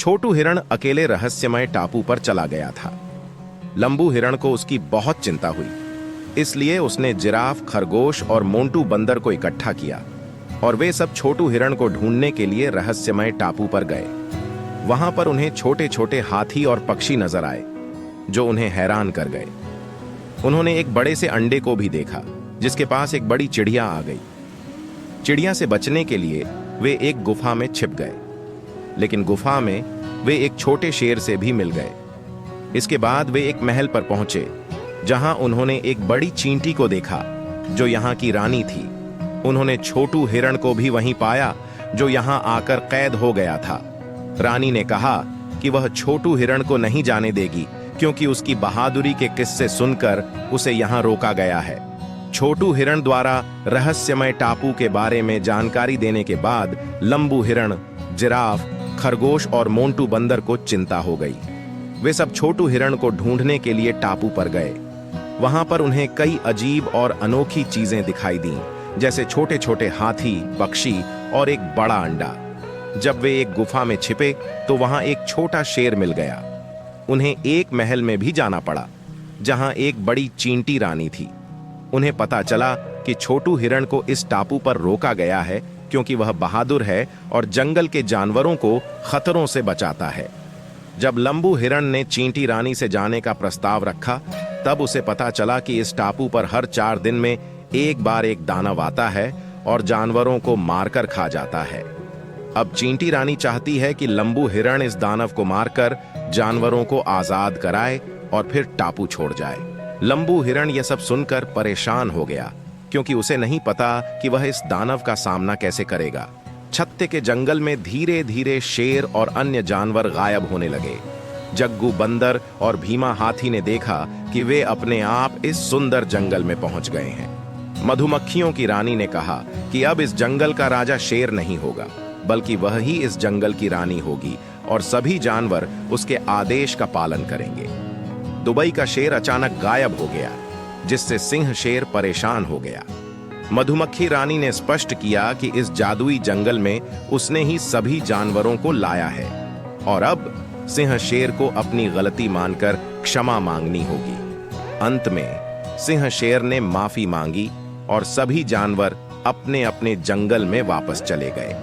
छोटू हिरण अकेले रहस्यमय टापू पर चला गया था। लंबू हिरण को उसकी बहुत चिंता हुई, इसलिए उसने जिराफ, खरगोश और मोंटू बंदर को इकट्ठा किया और वे सब छोटू हिरण को ढूंढने के लिए रहस्यमय टापू पर गए। वहां पर उन्हें छोटे छोटे हाथी और पक्षी नजर आए जो उन्हें हैरान कर गए। उन्होंने एक बड़े से अंडे को भी देखा जिसके पास एक बड़ी चिड़िया आ गई। चिड़िया से बचने के लिए वे एक गुफा में छिप गए, लेकिन गुफा में वे एक छोटे शेर से भी मिल गए। इसके बाद वे एक महल पर पहुंचे जहां उन्होंने एक बड़ी चींटी को देखा जो यहां की रानी थी। उन्होंने छोटू हिरण को भी वहीं पाया जो यहां आकर कैद हो गया था। रानी ने कहा कि वह छोटू हिरण को नहीं जाने देगी क्योंकि उसकी बहादुरी के किस्से सुनकर उसे यहां रोका गया है। छोटू हिरण द्वारा रहस्यमय टापू के बारे में जानकारी देने के बाद लंबू हिरण, जिराफ, खरगोश और मोंटू बंदर को चिंता हो गई। वे सब छोटू हिरण को ढूंढने के लिए टापू पर गए। वहां पर उन्हें कई अजीब और अनोखी चीजें दिखाई दीं, जैसे छोटे छोटे हाथी, पक्षी और एक बड़ा अंडा। जब वे एक गुफा में छिपे तो वहां एक छोटा शेर मिल गया। उन्हें एक महल में भी जाना पड़ा जहां एक बड़ी चींटी रानी थी। उन्हें पता चला कि छोटू हिरण को इस टापू पर रोका गया है क्योंकि वह बहादुर है और जंगल के जानवरों को खतरों से बचाता है। जब लंबू हिरण ने चींटी रानी से जाने का प्रस्ताव रखा, तब उसे पता चला कि इस टापू पर हर 4 दिन में एक बार एक दानव आता है और जानवरों को मारकर खा जाता है। अब चींटी रानी चाहती है कि लंबू हिरण इस दानव को मारकर जानवरों को आजाद कराए और फिर टापू छोड़ जाए। लंबू हिरण यह सब सुनकर परेशान हो गया क्योंकि उसे नहीं पता कि वह इस दानव का सामना कैसे करेगा। छत्ते के जंगल में धीरे धीरे शेर और अन्य जानवर गायब होने लगे। जग्गू बंदर और भीमा हाथी ने देखा कि वे अपने आप इस सुंदर जंगल में पहुंच गए हैं। मधुमक्खियों की रानी ने कहा कि अब इस जंगल का राजा शेर नहीं होगा, बल्कि वह ही इस जंगल की रानी होगी और सभी जानवर उसके आदेश का पालन करेंगे। दुबई का शेर अचानक गायब हो गया, जिससे सिंह शेर परेशान हो गया। मधुमक्खी रानी ने स्पष्ट किया कि इस जादुई जंगल में उसने ही सभी जानवरों को लाया है और अब सिंह शेर को अपनी गलती मानकर क्षमा मांगनी होगी। अंत में सिंह शेर ने माफी मांगी और सभी जानवर अपने अपने जंगल में वापस चले गए।